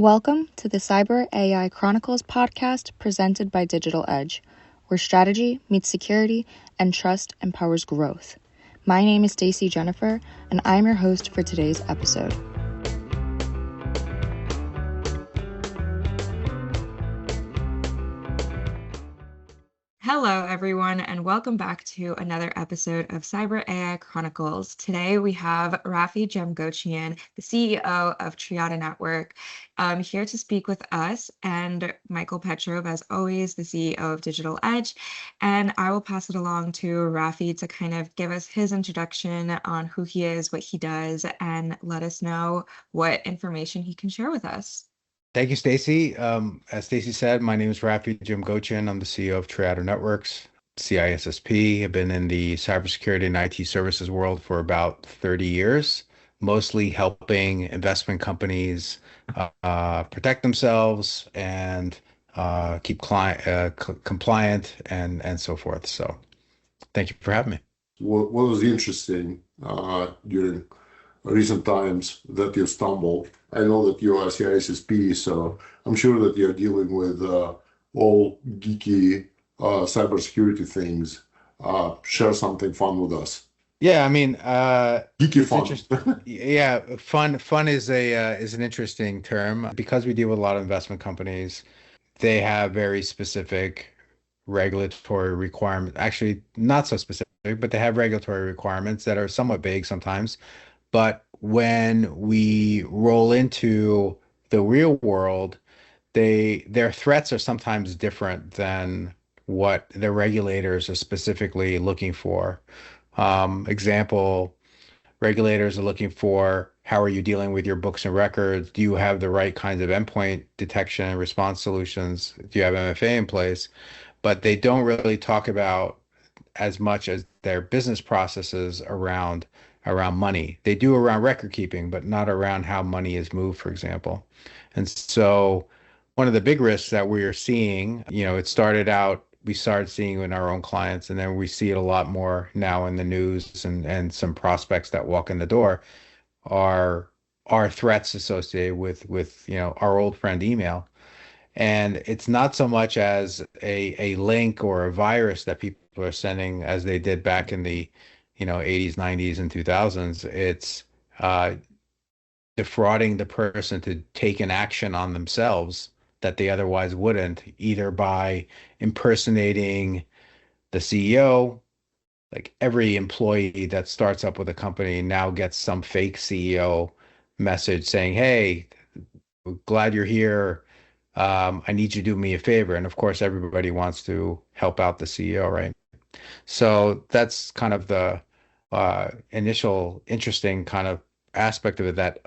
Welcome to the Cyber AI Chronicles podcast presented by Digital Edge, where strategy meets security and trust empowers growth. My name is Stacey Jennifer, and I'm your host for today's episode. Hello, everyone, and welcome back to another episode of Cyber AI Chronicles. Today, we have Rafi Jamgochian, the CEO of Triada Network, here to speak with us, and Michael Petrov, as always, the CEO of Digital Edge. And I will pass it along to Rafi to kind of give us his introduction on who he is, what he does, and let us know what information he can share with us. Thank you, Stacey. As Stacey said, my name is Rafi Jamgochian. I'm the CEO of Triada Networks, CISSP. I've been in the cybersecurity and IT services world for about 30 years, mostly helping investment companies protect themselves and keep compliant and so forth. So thank you for having me. What was interesting during recent times that you stumbled? I know that you are CISSP, so I'm sure that you're dealing with all geeky cybersecurity things. Share something fun with us. Yeah, I mean, geeky fun. Yeah, fun is an interesting term because we deal with a lot of investment companies. They have very specific regulatory requirements. Actually, not so specific, but they have regulatory requirements that are somewhat vague sometimes. But when we roll into the real world, their threats are sometimes different than what the regulators are specifically looking for. Example, regulators are looking for how are you dealing with your books and records? Do you have the right kinds of endpoint detection and response solutions? Do you have MFA in place? But they don't really talk about as much as their business processes around money. They do around record keeping, but not around how money is moved, for example. And so one of the big risks that we are seeing, it started out, we started seeing in our own clients, and then we see it a lot more now in the news and some prospects that walk in the door are threats associated with our old friend email. And it's not so much as a link or a virus that people are sending as they did back in the 80s, 90s, and 2000s. It's defrauding the person to take an action on themselves that they otherwise wouldn't, either by impersonating the CEO. Like every employee that starts up with a company now gets some fake CEO message saying, "Hey, glad you're here. I need you to do me a favor." And of course, everybody wants to help out the CEO, right? So that's kind of the initial interesting kind of aspect of it, that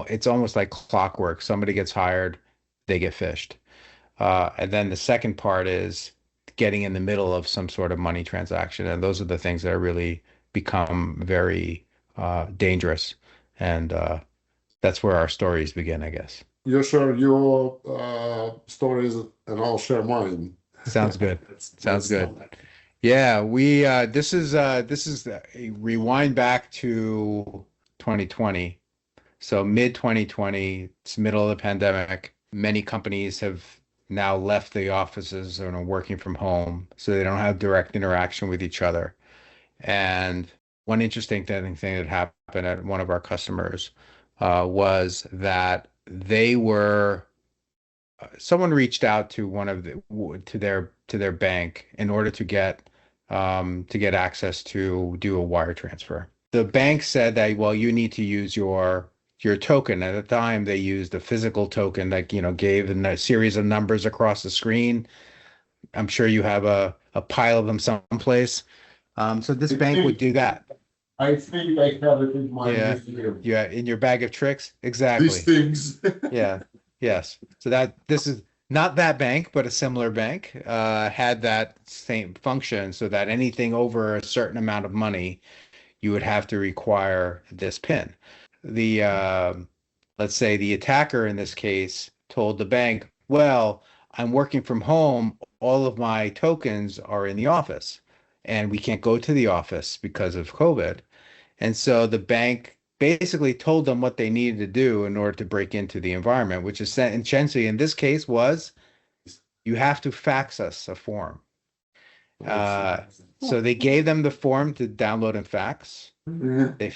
it's almost like clockwork. Somebody gets hired, they get phished. And then the second part is getting in the middle of some sort of money transaction. And those are the things that really become very dangerous. And that's where our stories begin, I guess. You share your stories and I'll share mine. Sounds good. Sounds good. Yeah, we this is a rewind back to 2020. So mid 2020, it's middle of the pandemic. Many companies have now left the offices and are working from home, so they don't have direct interaction with each other. And one interesting thing that happened at one of our customers was that someone reached out to their bank in order to get access to do a wire transfer. The bank said that, well, you need to use your token. At the time, they used a physical token that gave a series of numbers across the screen. I'm sure you have a pile of them someplace. So this bank would do that. I think I have it in my Yeah, in your bag of tricks. Exactly. These things. Yeah. Yes. So this is not that bank, but a similar bank had that same function, so that anything over a certain amount of money, you would have to require this PIN. Let's say the attacker in this case told the bank, well, I'm working from home. All of my tokens are in the office, and we can't go to the office because of COVID. And so the bank basically told them what they needed to do in order to break into the environment, which is essentially in this case was you have to fax us a form. So they gave them the form to download and fax. They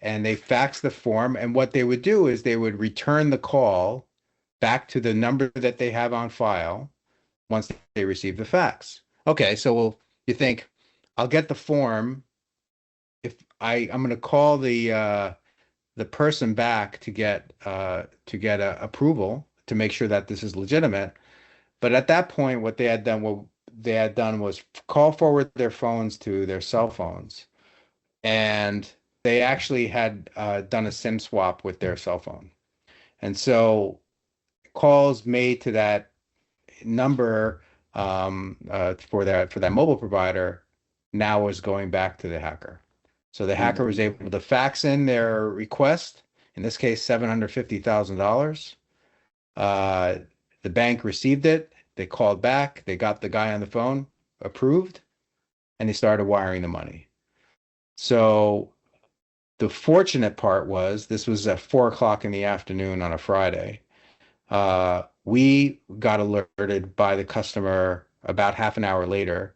and they faxed the form, and what they would do is they would return the call back to the number that they have on file once they receive the fax. Okay, so you think I'll get the form if I'm going to call the person back to get a approval to make sure that this is legitimate. But at that point, what they had done was call forward their phones to their cell phones, and they actually had done a SIM swap with their cell phone. And so calls made to that number for that mobile provider now was going back to the hacker. So the hacker was able to fax in their request, in this case, $750,000. The bank received it. They called back. They got the guy on the phone approved, and they started wiring the money. So the fortunate part was this was at 4 o'clock in the afternoon on a Friday. We got alerted by the customer about half an hour later.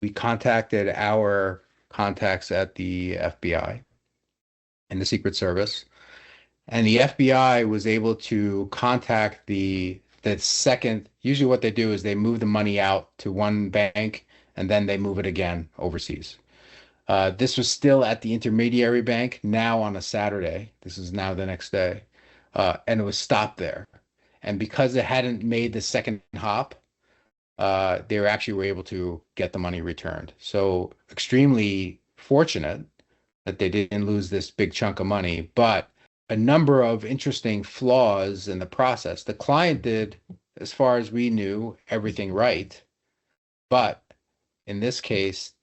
We contacted our contacts at the FBI and the Secret Service, and the FBI was able to contact the second. Usually, what they do is they move the money out to one bank and then they move it again overseas. This was still at the intermediary bank now on a Saturday. This is now the next day, and it was stopped there. And because it hadn't made the second hop, they were able to get the money returned. So extremely fortunate that they didn't lose this big chunk of money, but a number of interesting flaws in the process. The client did, as far as we knew, everything right, but in this case,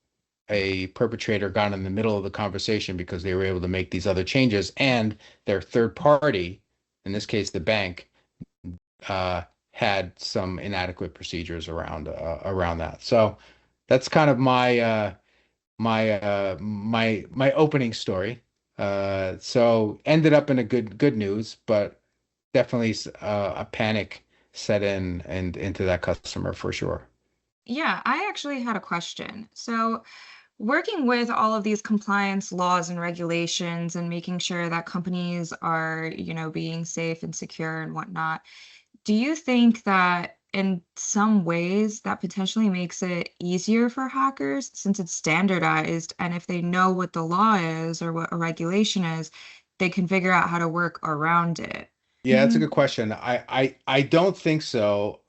a perpetrator got in the middle of the conversation because they were able to make these other changes, and their third party, in this case, the bank, had some inadequate procedures around that. So that's kind of my opening story. So ended up in a good news, but definitely a panic set in and into that customer for sure. Yeah, I actually had a question. So, working with all of these compliance laws and regulations and making sure that companies are, being safe and secure and whatnot, do you think that in some ways that potentially makes it easier for hackers since it's standardized and if they know what the law is or what a regulation is, they can figure out how to work around it? Yeah, that's a good question. I don't think so,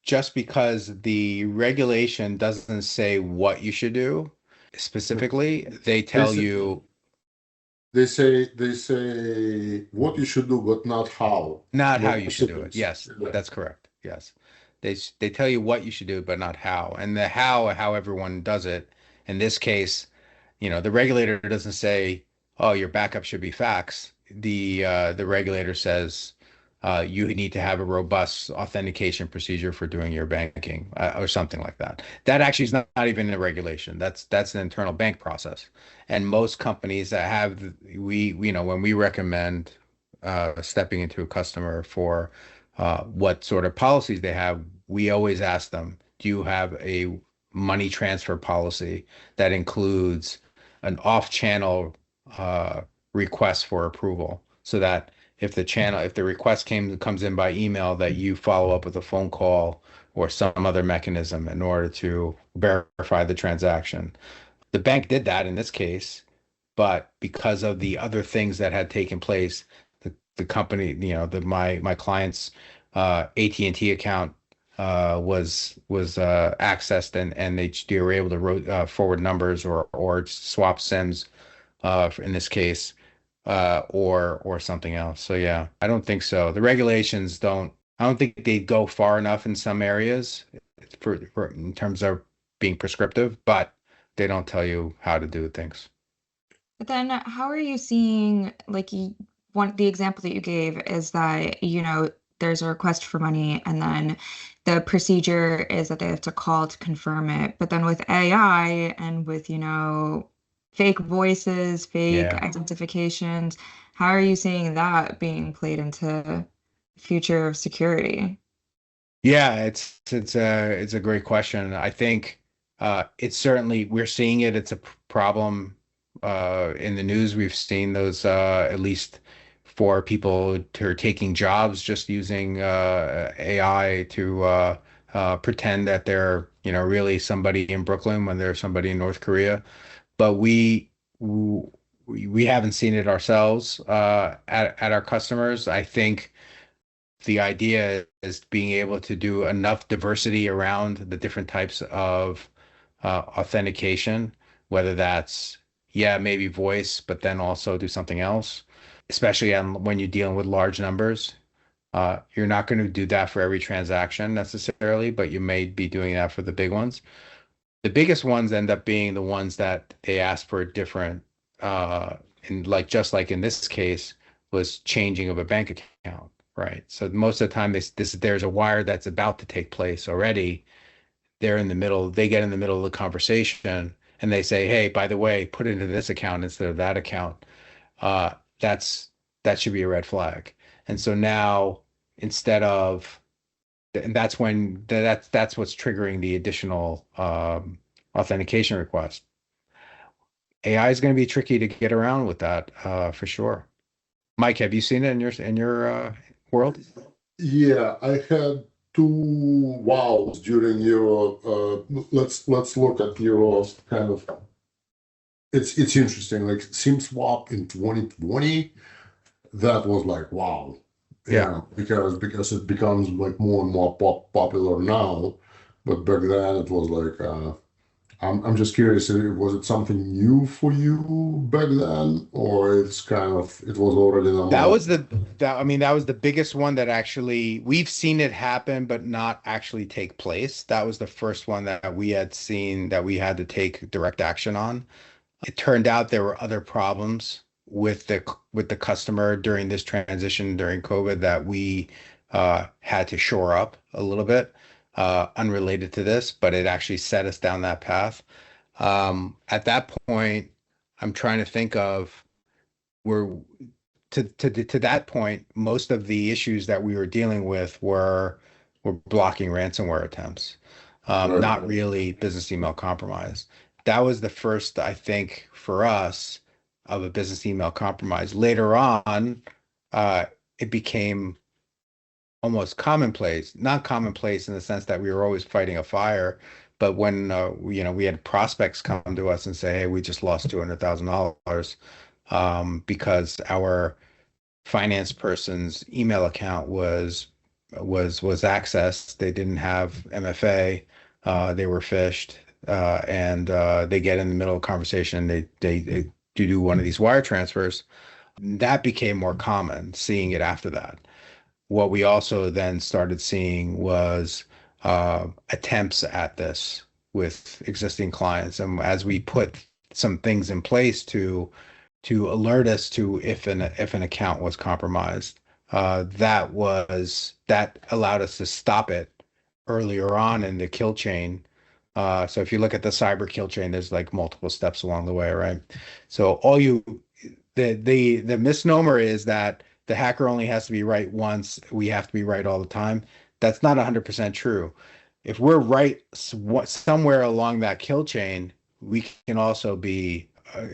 just because the regulation doesn't say what you should do specifically. They They tell say, you they say what you should do, but not how. not how Not you should do it. specifics. Yes, that's correct. Yes. They tell you what you should do, but not how. And the how everyone does it. In this case, the regulator doesn't say, "Oh, your backup should be fax." The regulator says, you need to have a robust authentication procedure for doing your banking, or something like that. That actually is not even a regulation. That's an internal bank process. And most companies that have when we recommend stepping into a customer for what sort of policies they have, we always ask them, do you have a money transfer policy that includes an off-channel request for approval, so that if the request comes in by email, that you follow up with a phone call or some other mechanism in order to verify the transaction. The bank did that in this case, but because of the other things that had taken place, the company, my client's AT&T account was accessed, and they were able to forward numbers or swap SIMs, in this case, or something else. So yeah, I don't think so. The regulations don't. I don't think they go far enough in some areas for in terms of being prescriptive, but they don't tell you how to do things. But then how are you seeing like the example that you gave is that, there's a request for money and then the procedure is that they have to call to confirm it. But then with AI and with, fake voices, fake Yeah. identifications. How are you seeing that being played into future of security? Yeah, it's a great question. I think it's certainly we're seeing it. It's a problem in the news. We've seen those at least for people who are taking jobs just using AI to pretend that they're really somebody in Brooklyn when they're somebody in North Korea. But we haven't seen it ourselves at our customers. I think the idea is being able to do enough diversity around the different types of authentication, whether that's, yeah, maybe voice, but then also do something else, especially when you're dealing with large numbers. You're not going to do that for every transaction necessarily, but you may be doing that for the big ones. The biggest ones end up being the ones that they ask for a different, and like just like in this case, was changing of a bank account, right? So most of the time, there's a wire that's about to take place already. They're in the middle, they get in the middle of the conversation and they say, hey, by the way, put it into this account instead of that account. Uh, that's that should be a red flag. And so now instead of and that's when that's what's triggering the additional authentication request. AI is going to be tricky to get around with that for sure. Mike, have you seen it in your world? Yeah, I had two wows during your let's look at your kind of it's interesting. Like SIM swap in 2020, that was like wow. Yeah. Yeah, because it becomes like more and more popular now. But back then it was like I'm just curious, was it something new for you back then, or it's kind of it was already That normal? was the that I mean that was the biggest one that actually we've seen it happen but not actually take place. That was the first one that we had seen that we had to take direct action on. It turned out there were other problems with the customer during this transition during COVID that we had to shore up a little bit, unrelated to this, but it actually set us down that path. At that point, I'm trying to think of where to that point, most of the issues that we were dealing with were blocking ransomware attempts, Right. not really business email compromise. That was the first, I think, for us of a business email compromise. Later on, uh, it became almost commonplace, not commonplace in the sense that we were always fighting a fire, but when we had prospects come to us and say, "Hey, we just lost $200,000 because our finance person's email account was accessed. They didn't have MFA. They were phished, and they get in the middle of a conversation. And they do one of these wire transfers. That became more common. Seeing it after that. What we also then started seeing was attempts at this with existing clients, and as we put some things in place to alert us to if an account was compromised. That allowed us to stop it earlier on in the kill chain. So if you look at the cyber kill chain, there's like multiple steps along the way, right? So the misnomer is that the hacker only has to be right once. We have to be right all the time. That's not 100% true. If we're right somewhere along that kill chain, we can also be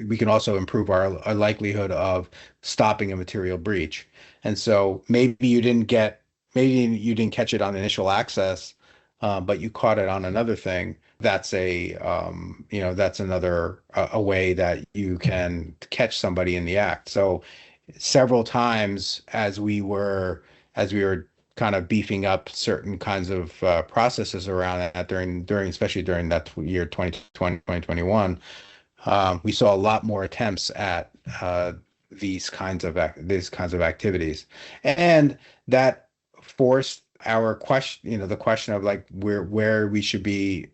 we can also improve our likelihood of stopping a material breach. And so maybe you didn't catch it on initial access, but you caught it on another thing. That's another a way that you can catch somebody in the act. So several times as we were kind of beefing up certain kinds of processes around that during especially during that year 2020 2021, we saw a lot more attempts at these kinds of activities, and that forced our question, the question of like where we should be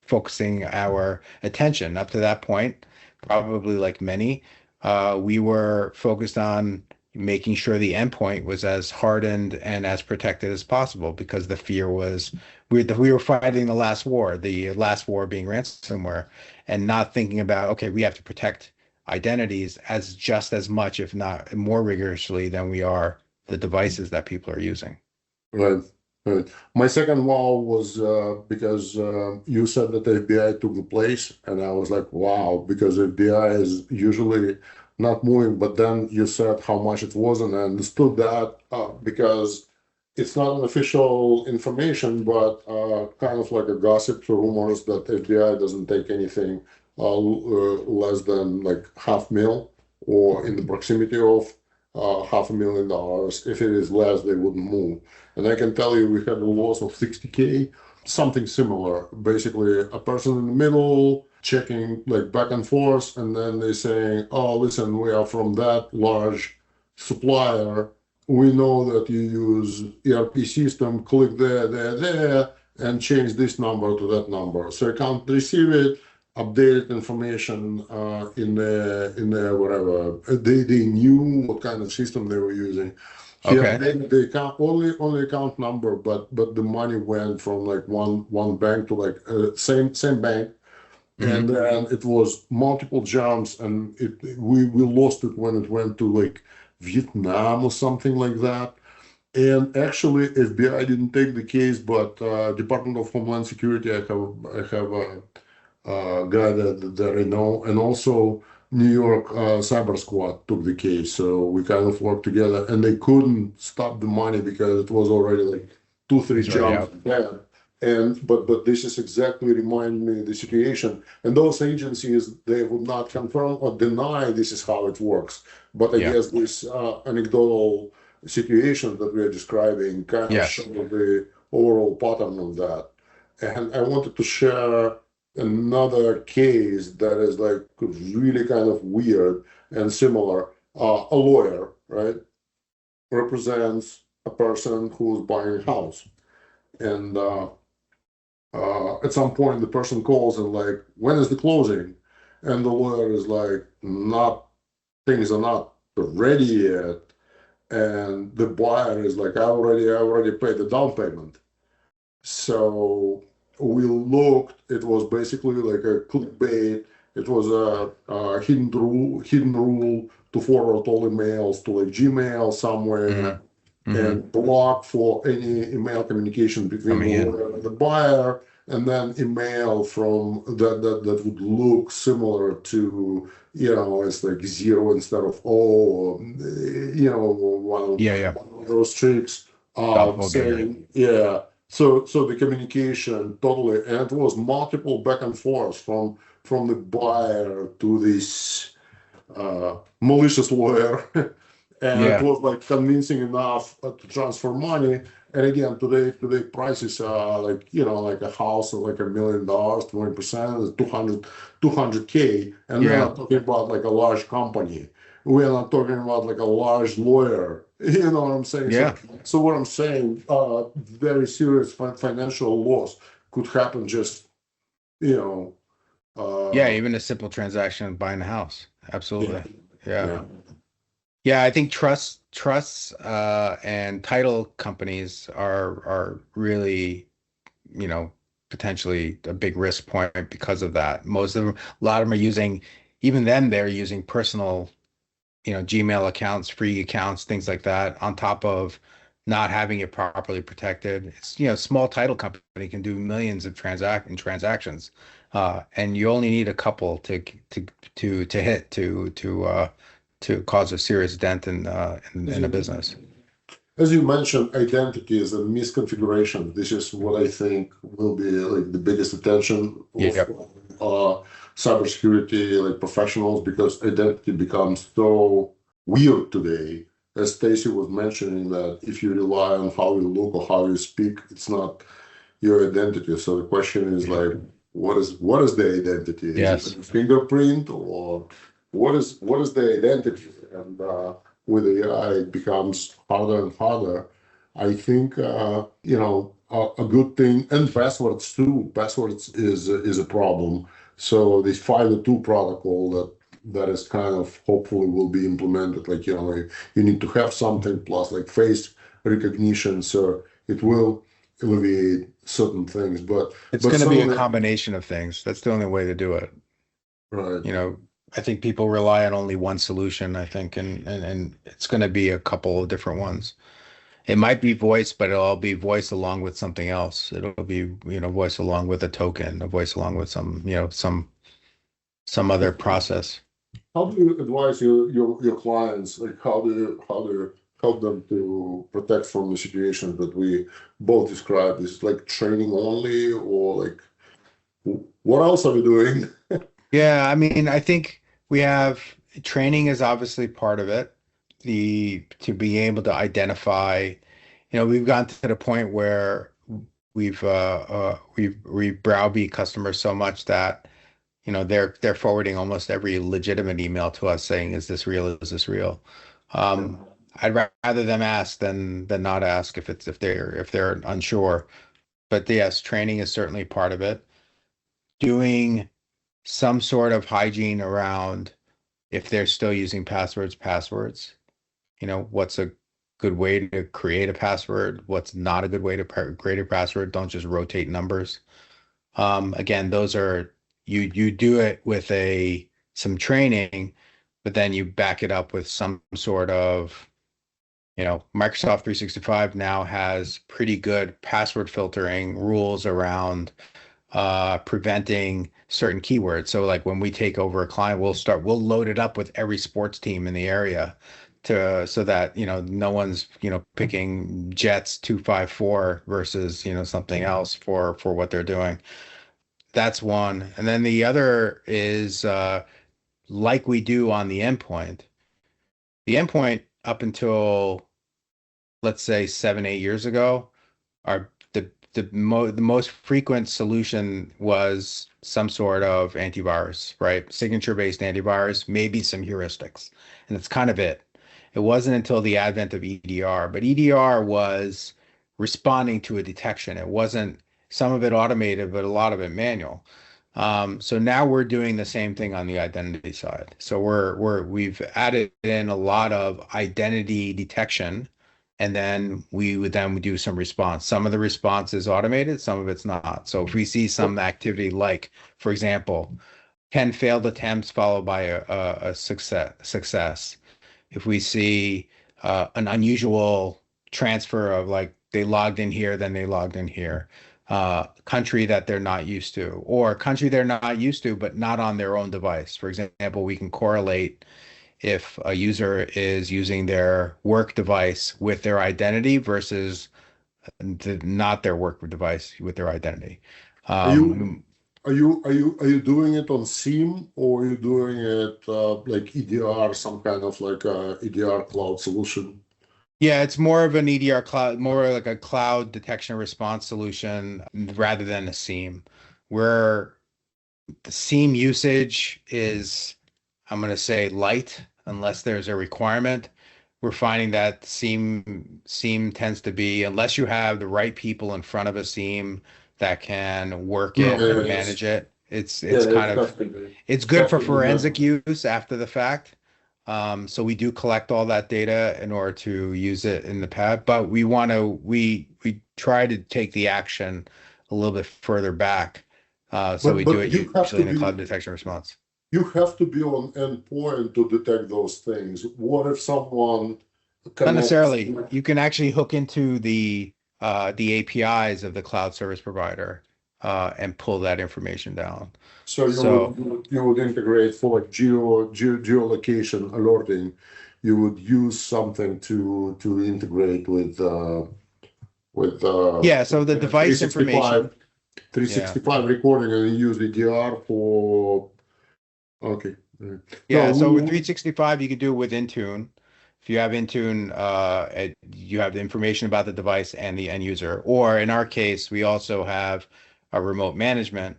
focusing our attention. Up to that point, probably like many, we were focused on making sure the endpoint was as hardened and as protected as possible because the fear was we were fighting the last war being ransomware and not thinking about, okay, we have to protect identities as just as much, if not more rigorously than we are the devices that people are using. Right. Right. My second wow was because you said that FBI took the place, and I was like, wow, because FBI is usually not moving. But then you said how much it was, and I understood that because it's not an official information, but kind of like a gossip rumors that FBI doesn't take anything less than like half mil or in the proximity of $500,000. If it is less, they wouldn't move. And I can tell you, we had a loss of 60K, something similar. Basically, a person in the middle checking like back and forth, and then they saying, "Oh, listen, we are from that large supplier. We know that you use ERP system. Click there, and change this number to that number." So I can't receive it. Updated information in the whatever they knew what kind of system they were using. He Okay. updated the account only account number, but the money went from like one bank to like same bank, and then it was multiple jumps, and we lost it when it went to like Vietnam or something like that. And actually, FBI didn't take the case, but Department of Homeland Security, I have a guy that I know, and also New York Cyber Squad took the case. So we kind of worked together, and they couldn't stop the money because it was already like three It's already jumps out. ahead. And but this is exactly remind me the situation. And those agencies, they would not confirm or deny this is how it works. But I Yeah. guess this anecdotal situation that we are describing kind of Yes. show the overall pattern of that. And I wanted to share another case that is like really kind of weird and similar. A lawyer, right, represents a person who's buying a house, and at some point the person calls and like, when is the closing? And the lawyer is like, not, things are not ready yet. And the buyer is like, I already paid the down payment. So we looked, it was basically like a clickbait. It was a hidden rule to forward all emails to like Gmail somewhere and block for any email communication between the Coming in. lawyer and the buyer, and then email from that would look similar to, it's like zero instead of O, one Yeah. of those tricks Doppelganger. saying, yeah. So the communication totally, and it was multiple back and forth from the buyer to this malicious lawyer, and it Yeah. was like convincing enough to transfer money. And again, today prices are like like a house of like $1 million, 20% is 200K, and we're Yeah. not talking about like a large company. We're not talking about like a large lawyer. You know what I'm saying? Yeah. So what I'm saying, very serious financial loss could happen just you know Yeah. uh, Even a simple transaction buying a house. yeah, Absolutely. Yeah. yeah. Yeah. I think trusts, and title companies are really, potentially a big risk point because of that. Most of them, a lot of them are using, even then they're using personal, Gmail accounts, free accounts, things like that, on top of not having it properly protected. It's, small title company can do millions of transactions, and you only need a couple to hit to cause a serious dent in a business. As you mentioned, identity is a misconfiguration. This is what I think will be like the biggest attention of Yep. cybersecurity like professionals, because identity becomes so weird today. As Stacey was mentioning, that if you rely on how you look or how you speak, it's not your identity. So the question is like, what is the identity? Is it Yes. a fingerprint, or what is the identity? And with AI, it becomes harder and harder. I think a good thing, and passwords too. Passwords is a problem. So this 502 protocol that is kind of hopefully will be implemented. Like you need to have something plus like face recognition, so it will alleviate certain things. But It's but going to some be of a the combination of things. That's the only way to do it. right. You know, I think people rely on only one solution, I think, and it's going to be a couple of different ones. It might be voice, but it'll all be voice along with something else. It'll be, voice along with a token, a voice along with some other process. How do you advise your clients? Like how do you help them to protect from the situation that we both described? Is it like training only, or like what else are we doing? Yeah, I mean, I think we have training is obviously part of it. The to be able to identify, we've gotten to the point where we've browbeat customers so much that they're forwarding almost every legitimate email to us saying, "Is this real? Is this real?" Um, I'd rather them ask than not ask if they're unsure. But yes, training is certainly part of it. Doing some sort of hygiene around if they're still using passwords. What's a good way to create a password? What's not a good way to create a password? Don't just rotate numbers. Again, those are you do it with some training, but then you back it up with some sort of, Microsoft 365 now has pretty good password filtering rules around preventing certain keywords. So like when we take over a client, we'll load it up with every sports team in the area so that, no one's, picking Jets 254 versus, something else for what they're doing. That's one. And then the other is like we do on the endpoint. The endpoint up until let's say 7, 8 years ago, our the most frequent solution was some sort of antivirus, right? Signature-based antivirus, maybe some heuristics, and that's kind of it. It wasn't until the advent of EDR, but EDR was responding to a detection. It wasn't some of it automated, but a lot of it manual. So now we're doing the same thing on the identity side. So we've added in a lot of identity detection, and then we would do some response. Some of the response is automated, some of it's not. So if we see some activity like, for example, 10 failed attempts followed by a success. If we see an unusual transfer of like they logged in here, then they logged in here, country that they're not used to, or country they're not used to, but not on their own device. For example, we can correlate if a user is using their work device with their identity versus not their work device with their identity. Are you Um, are you doing it on SIEM, or are you doing it like EDR, some kind of like EDR cloud solution? yeah, it's more of an EDR cloud, more like a cloud detection response solution rather than a SIEM, where the SIEM usage is, I'm going to say, light unless there's a requirement. We're finding that SIEM tends to be, unless you have the right people in front of a SIEM that can work No, it and it's manage it. yeah, It's it kind has of to be. it's It good has for to be forensic done. use after the fact. So we do collect all that data in order to use it in the pad, but we try to take the action a little bit further back. So we do But it usually in a cloud detection response. you have to be on endpoint to detect those things. What if someone Not connects? necessarily. You can actually hook into the APIs of the cloud service provider and pull that information down. So So you would integrate for like geolocation alerting. You would use something to integrate with yeah, so the device 365 information, yeah. 365 recording, and you use VDR for okay. No, Yeah, so with 365, you could do it with Intune. If you have Intune, you have the information about the device and the end user. Or in our case, we also have a remote management.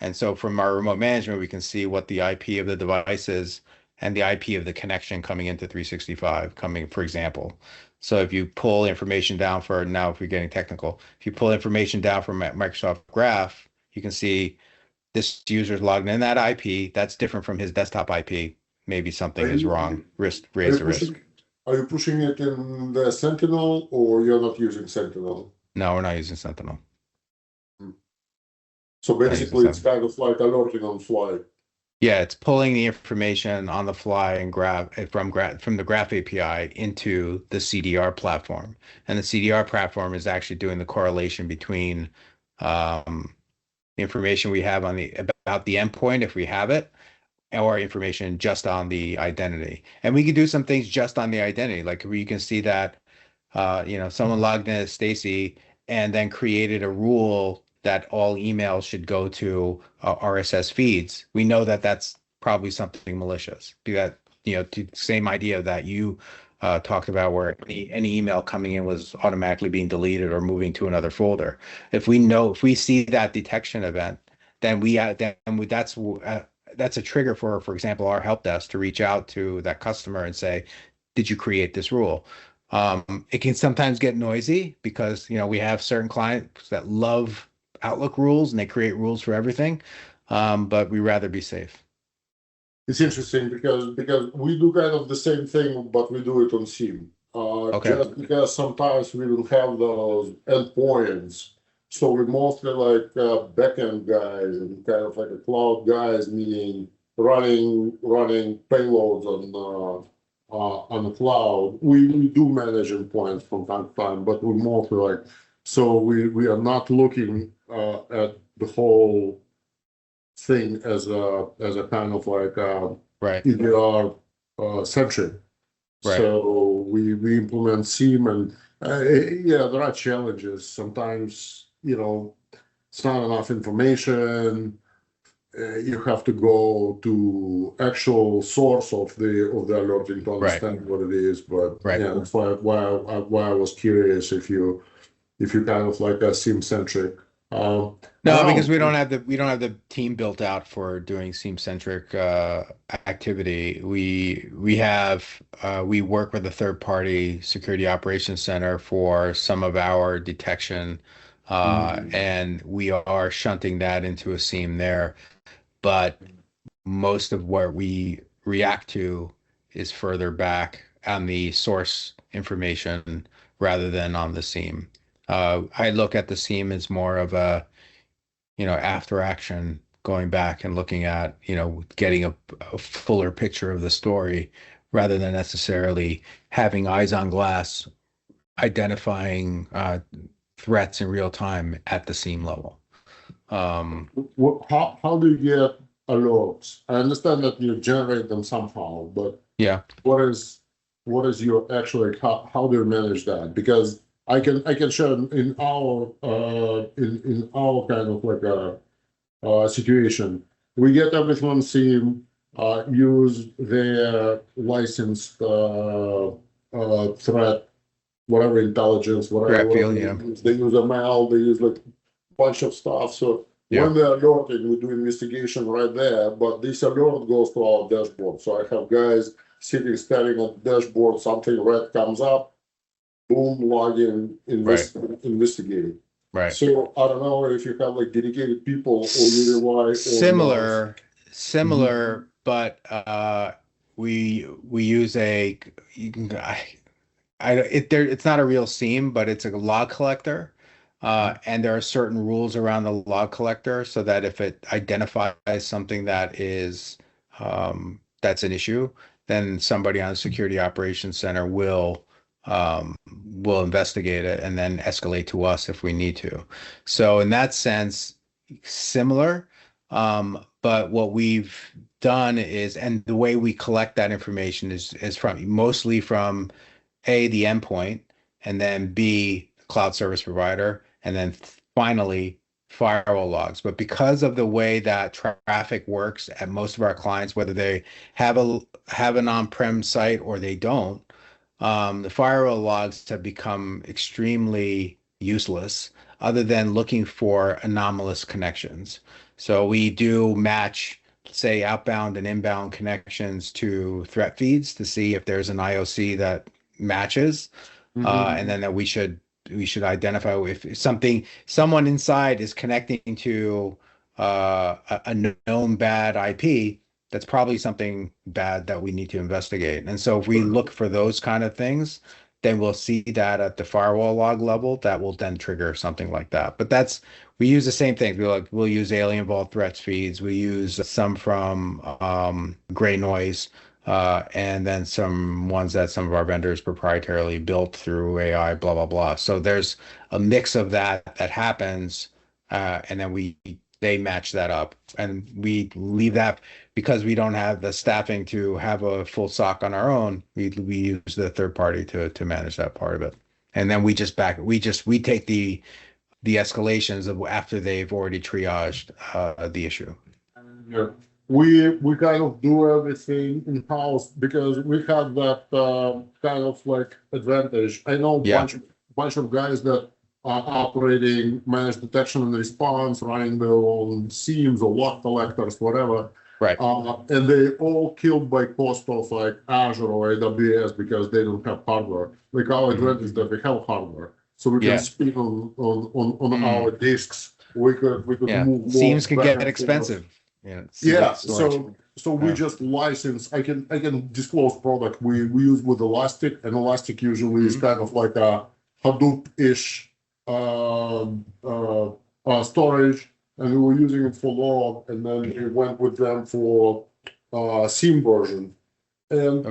And so from our remote management, we can see what the IP of the device is and the IP of the connection coming into 365, coming, for example. So if you pull information down now, if we're getting technical, if you pull information down from Microsoft Graph, you can see this user's logged in that IP. That's different from his desktop IP. Maybe are something is wrong. you are Raise you the risk. pushing it in the Sentinel, or you're not using Sentinel? No, we're not using Sentinel. So Not using basically, it's Sentinel. kind of like alerting on fly. Yeah, it's pulling the information on the fly and from the Graph API into the CDR platform. And the CDR platform is actually doing the correlation between um, the information we have on the about the endpoint if we have it, or information just on the identity. And we can do some things just on the identity. Like we can see that someone logged in as Stacey and then created a rule that all emails should go to RSS feeds. We know that that's probably something malicious. The same idea that you talked about, where any email coming in was automatically being deleted or moving to another folder. If we see that detection event, then that's a trigger for example, our help desk to reach out to that customer and say, "Did you create this rule?" It can sometimes get noisy because we have certain clients that love Outlook rules and they create rules for everything, but we rather be safe. It's interesting because we do kind of the same thing, but we do it on SIEM. Okay. Just because sometimes we don't have those endpoints, so we're mostly like backend guys and kind of like a cloud guys, meaning running payloads on the cloud. We do manage endpoints from time to time, but we're mostly like, so we are not looking at the whole thing as a kind of like Right. EDR centric. Right. So we implement SIEM, and yeah, there are challenges. Sometimes it's not enough information. You have to go to actual source of the alerting to Right. understand what it is. But Right. yeah, that's why I was curious if you kind of like a SIEM centric. I No, don't because know. we don't have the team built out for doing seam centric activity. We work with a third party security operations center for some of our detection, Mhm. and we are shunting that into a seam there. But most of what we react to is further back on the source information rather than on the seam. I look at the seam as more of a after action, going back and looking at, getting a fuller picture of the story rather than necessarily having eyes on glass, identifying threats in real time at the seam level. Um, How do you get alerts? I understand that you generate them somehow, but yeah, what is your actually how do you manage that? Because I can share in our kind of like a situation. We get everyone seem use their licensed threat, whatever intelligence, threat whatever field, they yeah, use. They use ML, they use like bunch of stuff. So yeah, when they're alerting, we do investigation right there. But this alert goes to our dashboard. So I have guys sitting staring at the dashboard. Something red comes up, boom, log in, right, investigate. right. So I don't know if you have like dedicated people or you rely on. Similar, Mhm. similar, but we use you can it's not a real seam, but it's a log collector. And there are certain rules around the log collector so that if it identifies something that's an issue, then somebody on the security operations center will investigate it and then escalate to us if we need to. So in that sense, similar. But what we've done is, and the way we collect that information is from mostly from the endpoint, and then B, the cloud service provider, and then finally firewall logs. But because of the way that traffic works at most of our clients, whether they have an on-prem site or they don't, the firewall logs have become extremely useless other than looking for anomalous connections. So we do match, say, outbound and inbound connections to threat feeds to see if there's an IOC that matches, and then that we should identify if someone inside is connecting to a known bad IP. That's probably something bad that we need to investigate. And so if we look for those kind of things, then we'll see that at the firewall log level. That will then trigger something like that. But we use the same thing. We'll use alien vault threats feeds. We use some from gray noise, and then some ones that some of our vendors proprietarily built through AI, blah, blah, blah. So there's a mix of that happens, and then they match that up. And we leave that because we don't have the staffing to have a full SOC on our own. We use the third party to manage that part of it. And then we take the escalations of after they've already triaged the issue. Yeah. We kind of do everything in house because we have that kind of like advantage. I know bunch of guys that are operating managed detection and response, running their own SIEMs or log collectors, whatever. Right. And they all killed by cost of like Azure or AWS because they don't have hardware. Like our advantage is that we have hardware, so we can speak on our disks. We could move. SIEMs can get expensive. So we just license. I can disclose product we use with Elastic, and Elastic usually is kind of like a Hadoop-ish storage, and we were using it for log, and then we went with them for SIEM version, and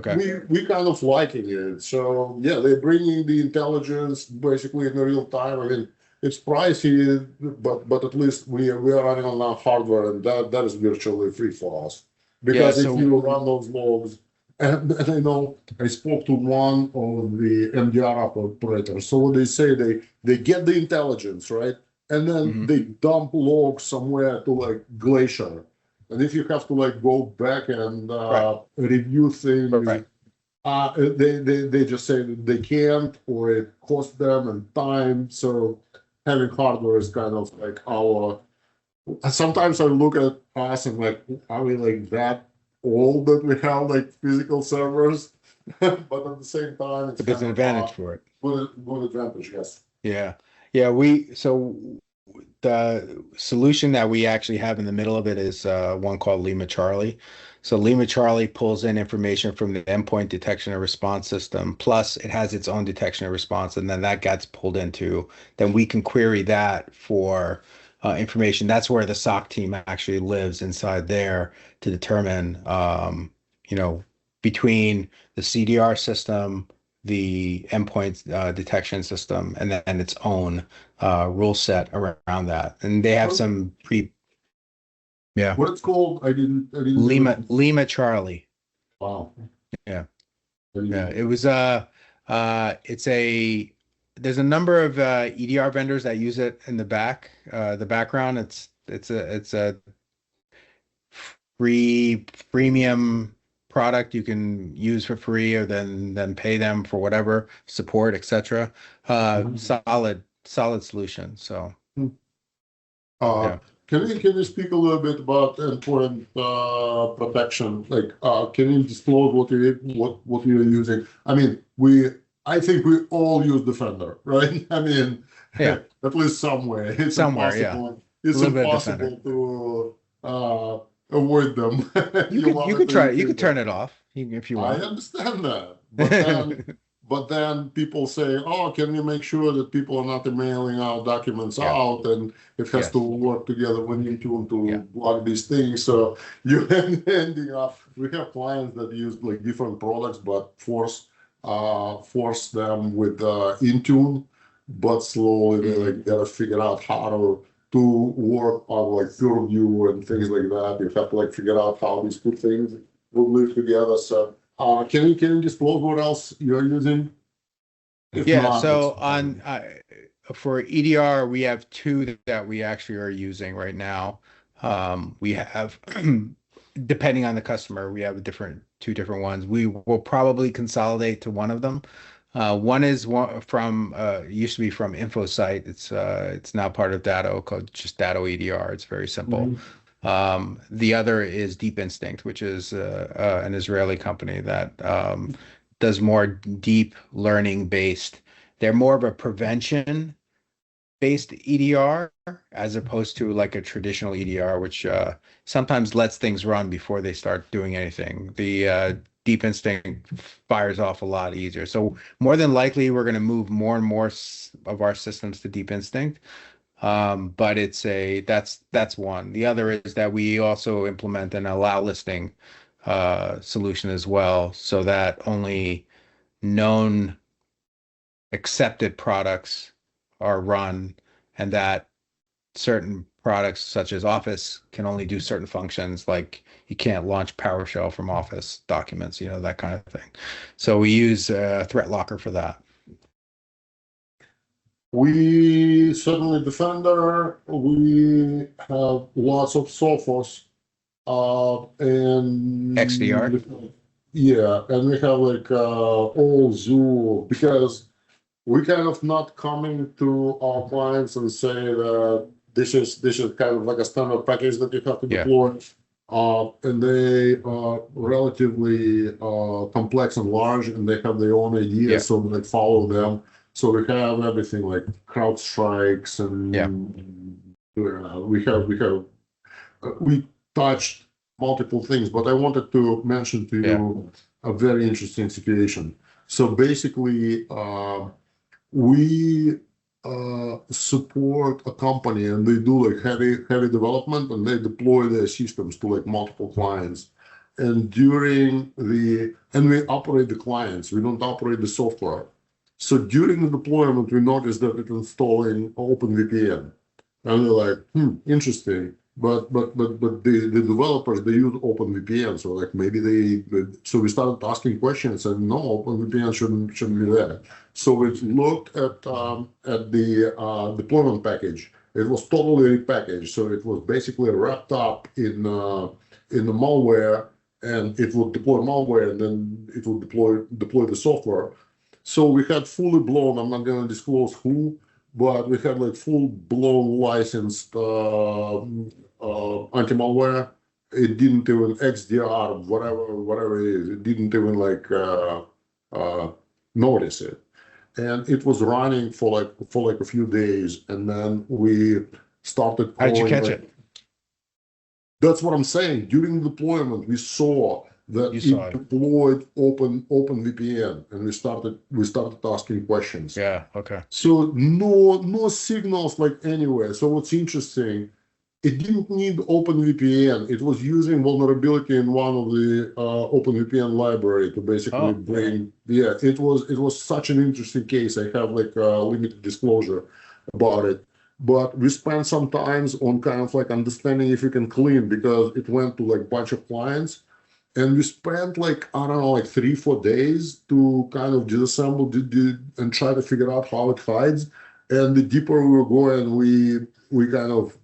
we kind of liking it. So yeah, they're bringing the intelligence basically in real time. I mean, it's pricey, but at least we are running on our hardware, and that is virtually free for us. Because if you run those logs, and I know I spoke to one of the MDR operators. So what they say, they get the intelligence, right? And then they dump logs somewhere to like Glacier. And if you have to like go back and review things, they just say that they can't, or it costs them and time. So having hardware is kind of like our. Sometimes I look at us and like, are we like that old that we have like physical servers? But at the same time, it's there's an advantage for it. Good advantage, yes. Yeah. So the solution that we actually have in the middle of it is one called Lima Charlie. So Lima Charlie pulls in information from the endpoint detection and response system, plus it has its own detection and response, and then that gets pulled into, then we can query that for information. That's where the SOC team actually lives inside there to determine, between the CDR system, the endpoint detection system, and then its own rule set around that. And they have some What it's called? I didn't Lima Charlie. Wow. Yeah. It was there's a number of EDR vendors that use it in the background. It's a freemium product you can use for free, or then pay them for whatever support, etc. Solid solution. So Can you speak a little bit about endpoint protection? Like, can you disclose what you're using? I mean, I think we all use Defender, right? I mean, at least somewhere. It's impossible. It's impossible to avoid them. You could try. You could turn it off if you want. I understand that, but then people say, "Oh, can you make sure that people are not emailing our documents out?" And it has to work together with Intune to block these things. So you're ending up. We have clients that use like different products, but force them with Intune, but slowly they like gotta figure out how to work on like Purview and things like that. You have to like figure out how these two things will live together. So can you disclose what else you're using? For EDR, we have two that we actually are using right now. We have, depending on the customer, we have two different ones. We will probably consolidate to one of them. One is used to be from InfoSight. It's now part of Datto, called just Datto EDR. It's very simple. The other is Deep Instinct, which is an Israeli company that does more deep learning based. They're more of a prevention based EDR as opposed to like a traditional EDR, which sometimes lets things run before they start doing anything. The Deep Instinct fires off a lot easier. So more than likely, we're going to move more and more of our systems to Deep Instinct. But that's one. The other is that we also implement an allow listing solution as well, so that only known accepted products are run, and that certain products such as Office can only do certain functions, like you can't launch PowerShell from Office documents, that kind of thing. So we use Threat Locker for that. We certainly Defender. We have lots of Sophos, and XDR. yeah, and we have like all Zoo, because we kind of not coming to our clients and say that this is kind of like a standard package that you have to Yeah. deploy. And they are relatively complex and large, and they have their own ideas, Yeah. so like follow them. So we have everything like CrowdStrikes, and we touched multiple things, but I wanted to mention to you a very interesting situation. So basically, we support a company, and they do like heavy development, and they deploy their systems to like multiple clients. And we operate the clients, we don't operate the software. So during the deployment, we noticed that it's installing OpenVPN, and we're like, interesting. But the developers, they use OpenVPN, so like so we started asking questions, and no, OpenVPN shouldn't be there. So we looked at the deployment package. It was totally repackaged, so it was basically wrapped up in the malware, and it would deploy malware, and then it would deploy the software. So we had fully blown. I'm not going to disclose who, but we had like full blown licensed anti-malware. It didn't even XDR, whatever it is. It didn't even like notice it, and it was running for like a few days, and then we started. How did you catch it? That's what I'm saying. During deployment, we saw that it deployed OpenVPN, and we started asking questions. Yeah. Okay. So no signals like anywhere. So what's interesting, it didn't need OpenVPN. It was using vulnerability in one of the OpenVPN library to basically bring. Yeah, it was such an interesting case. I have like limited disclosure about it. But we spent some times on kind of like understanding if you can clean, because it went to like bunch of clients. And we spent like, I don't know, like 3-4 days to kind of disassemble and try to figure out how it hides. And the deeper we were going, we kind of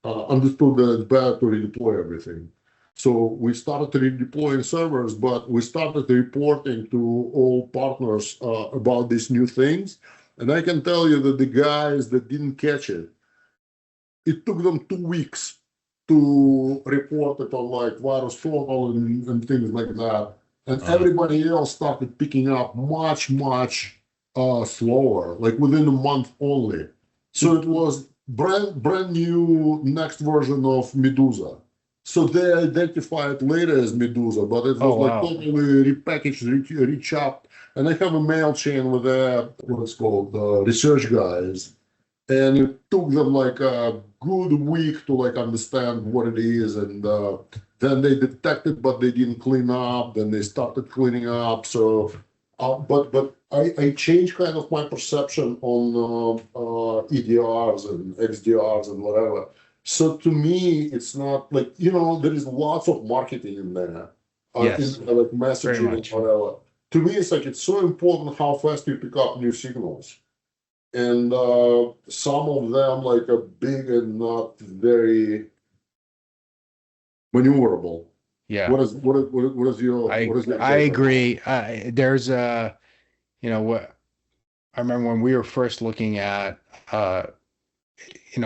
understood that it's better to redeploy everything. So we started redeploying servers, but we started reporting to all partners about these new things. And I can tell you that the guys that didn't catch it, it took them 2 weeks to report it on like VirusTotal and things like that. And everybody else started picking up much slower, like within a month only. So it was brand new next version of Medusa. So they identified later as Medusa, but it was like totally repackaged, rechopped. And I have a mail chain with what's called research guys. And it took them like a good week to like understand what it is, and then they detected, but they didn't clean up. Then they started cleaning up. So, but I changed kind of my perception on EDRs and XDRs and whatever. So to me, it's not like there is lots of marketing in there, Yes, in like messaging and whatever. To me, it's so important how fast you pick up new signals. And some of them like are big and not very maneuverable. Yeah. What is your? I agree. There's what I remember when we were first looking at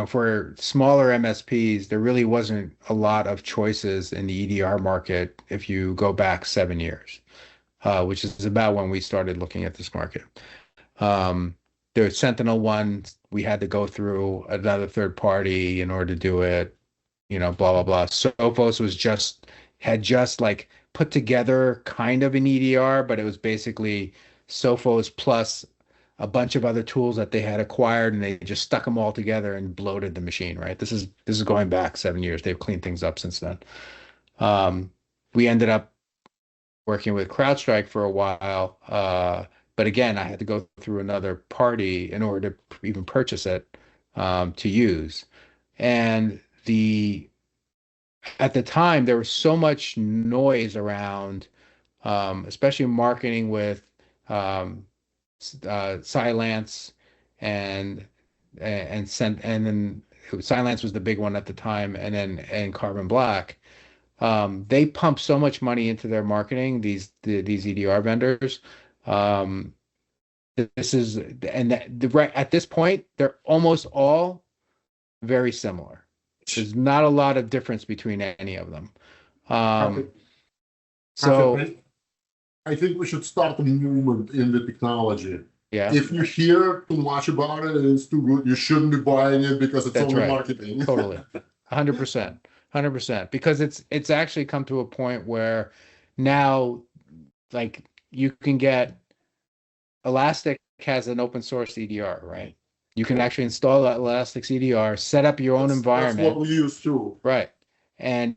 for smaller MSPs, there really wasn't a lot of choices in the EDR market if you go back 7 years, which is about when we started looking at this market. The Sentinel one, we had to go through another third party in order to do it, blah, blah, blah. Sophos had just like put together kind of an EDR, but it was basically Sophos plus a bunch of other tools that they had acquired, and they just stuck them all together and bloated the machine, right? This is going back 7 years. They've cleaned things up since then. We ended up working with CrowdStrike for a while, but again, I had to go through another party in order to even purchase it to use. And at the time, there was so much noise around, especially marketing with Cylance and and then Cylance was the big one at the time, and Carbon Black. They pump so much money into their marketing, these EDR vendors. Um, this is and right at this point, they're almost all very similar. There's not a lot of difference between any of them. So I think we should start a movement in the technology. yeah, If you hear too much about it and it's too good, you shouldn't be buying it because it's that's only right. marketing. Totally, 100%, 100%. Because it's actually come to a point where now, like, you can get Elastic has an open source EDR, right? You can actually install Elastic's EDR, set up your own That's environment, what we use too. right? And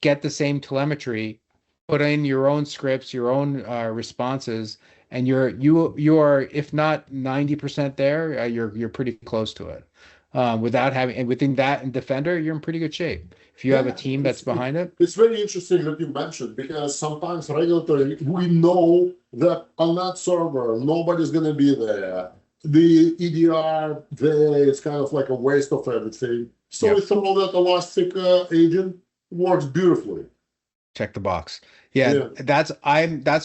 get the same telemetry, put in your own scripts, your own responses, and you are, if not 90% there, you're pretty close to it. Without having, and within that and Defender, you're in pretty good shape. If you have a team that's behind it. It's very interesting that you mentioned, because sometimes regulatory, we know that on that server, nobody's going to be there. The EDR there is kind of like a waste of everything. So Yep. we throw that Elastic agent, works beautifully. Check the box. Yeah, that's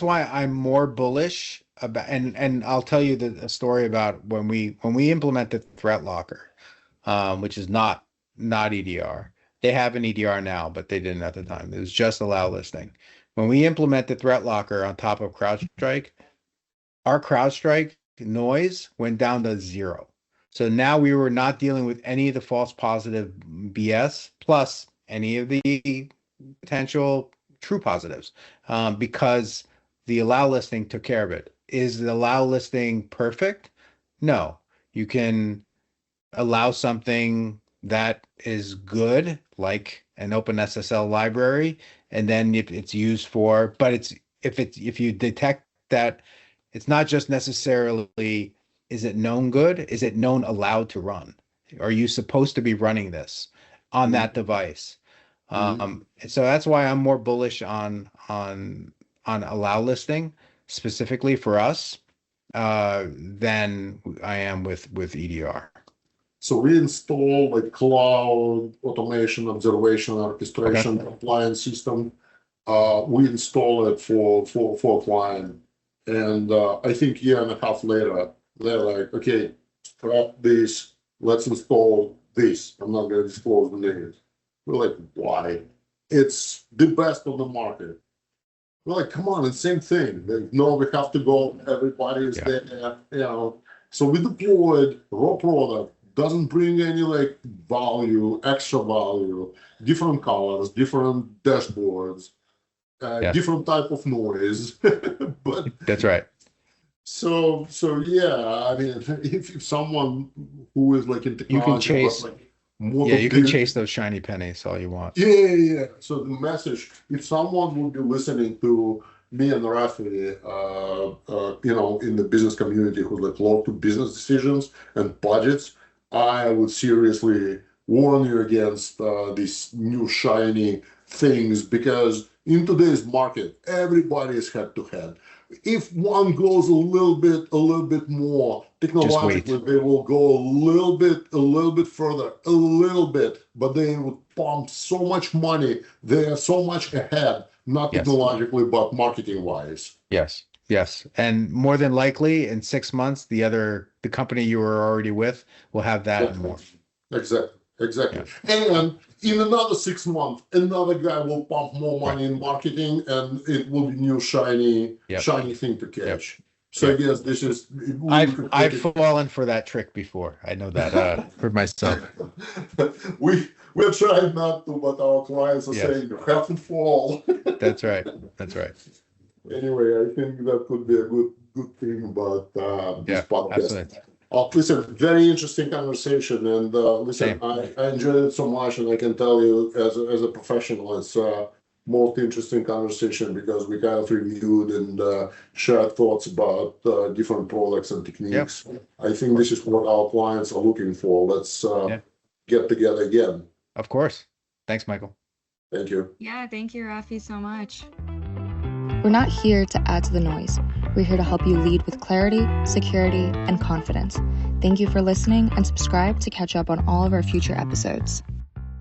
why I'm more bullish about, and I'll tell you a story about when we implemented Threat Locker, which is not EDR. They have an EDR now, but they didn't at the time. It was just allow listing. When we implemented Threat Locker on top of CrowdStrike, our CrowdStrike noise went down to 0. So now we were not dealing with any of the false positive BS plus any of the potential true positives, because the allow listing took care of it. Is the allow listing perfect? No. You can allow something that is good, like an OpenSSL library, and then if it's used for, but if you detect that it's not just necessarily, is it known good? Is it known allowed to run? Are you supposed to be running this on that device? So that's why I'm more bullish on allow listing specifically for us than I am with EDR. So we install like cloud automation, observation, orchestration, compliance system. We install it for a client, and I think year and a half later, they're like, okay, scrap this, let's install this. I'm not going to disclose the names. We're like, why? It's the best on the market. We're like, come on, it's the same thing. Like, no, we have to go. Everybody is there, you know. So we deployed raw product. Doesn't bring any like value, extra value, different colors, different dashboards, different type of noise. But that's right. So yeah, I mean, if someone who is like in technology, you can chase, you can chase those shiny pennies all you want. Yeah. So the message, if someone would be listening to me and Rafi, you know, in the business community who like look to business decisions and budgets, I would seriously warn you against these new shiny things, because in today's market, everybody is head to head. If one goes a little bit more technologically, they will go a little bit further, a little bit, but they would pump so much money. They are so much ahead, not technologically, but marketing wise. Yes. And more than likely in 6 months, the company you were already with will have that and more. Exactly. And in another 6 months, another guy will pump more money in marketing, and it will be new shiny thing to catch. So Yeah. yes, this is. I've fallen for that trick before. I know that for myself. We're trying not to, but our clients are Yes, saying you have to fall. that's right. That's right. Anyway, I think that could be a good thing about this Yeah, podcast. absolutely. Listen, very interesting conversation, and listen, Same. I enjoyed it so much, and I can tell you as a professional, it's most interesting conversation because we kind of reviewed and shared thoughts about different products and Yep, techniques. of I think this course. is what our clients are looking for. Let's Yeah, get together again. of course. Thanks, Michael. Thank you. Yeah, thank you, Rafi, so much. We're not here to add to the noise. We're here to help you lead with clarity, security, and confidence. Thank you for listening, and subscribe to catch up on all of our future episodes.